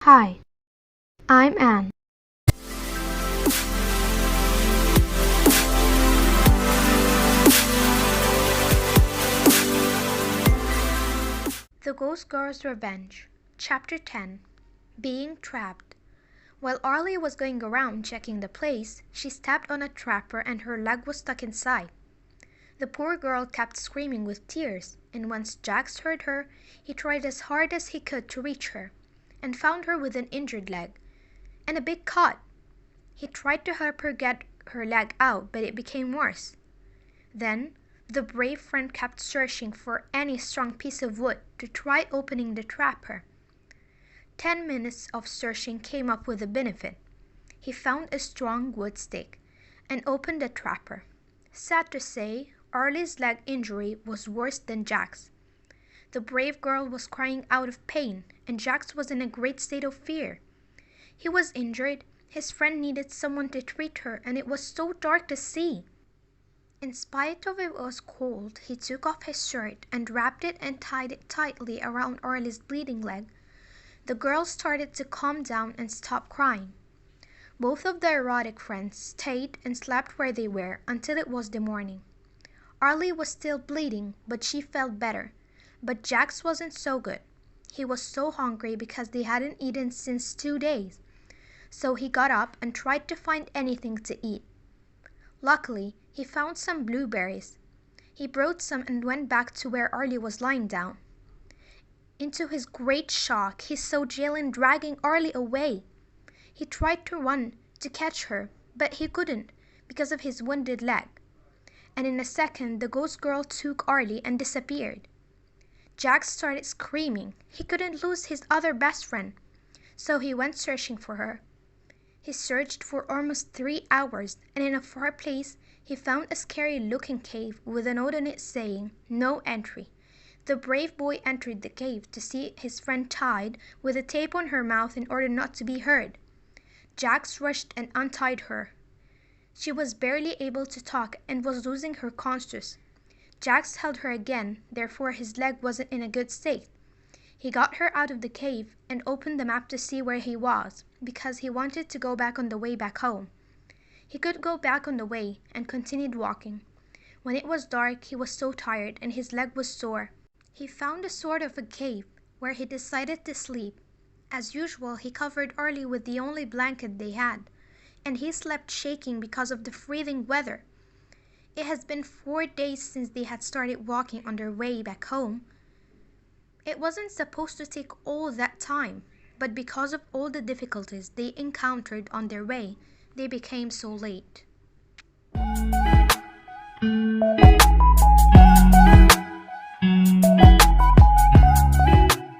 Hi, I'm Anne. The Ghost Girl's Revenge, Chapter 10. Being Trapped. While Arlie was going around checking the place, she stepped on a trapper and her leg was stuck inside. The poor girl kept screaming with tears, and once Jax heard her, he tried as hard as he could to reach her, and found her with an injured leg and a big cut. He tried to help her get her leg out, but it became worse. Then the brave friend kept searching for any strong piece of wood to try opening the trapper. 10 minutes of searching came up with a benefit. He found a strong wood stick and opened the trapper. Sad to say, Arlie's leg injury was worse than Jack's. The brave girl was crying out of pain, and Jax was in a great state of fear. He was injured, his friend needed someone to treat her, and it was so dark to see. In spite of it was cold, he took off his shirt and wrapped it and tied it tightly around Arlie's bleeding leg. The girl started to calm down and stop crying. Both of the erotic friends stayed and slept where they were until it was the morning. Arlie was still bleeding, but she felt better. But Jax wasn't so good. He was so hungry because they hadn't eaten since 2 days. So he got up and tried to find anything to eat. Luckily, he found some blueberries. He brought some and went back to where Arlie was lying down. Into his great shock, he saw Jalen dragging Arlie away. He tried to run to catch her, but he couldn't because of his wounded leg. And in a second, the ghost girl took Arlie and disappeared. Jack started screaming. He couldn't lose his other best friend, so he went searching for her. He searched for almost 3 hours, and in a far place, he found a scary-looking cave with a note on it saying, "No entry." The brave boy entered the cave to see his friend tied with a tape on her mouth in order not to be heard. Jax rushed and untied her. She was barely able to talk and was losing her conscience. Jax held her again, therefore his leg wasn't in a good state. He got her out of the cave and opened the map to see where he was, because he wanted to go back on the way back home. He could go back on the way and continued walking. When it was dark, he was so tired and his leg was sore. He found a sort of a cave where he decided to sleep. As usual, he covered Arlie with the only blanket they had, and he slept shaking because of the freezing weather. It has been 4 days since they had started walking on their way back home. It wasn't supposed to take all that time, but because of all the difficulties they encountered on their way, they became so late.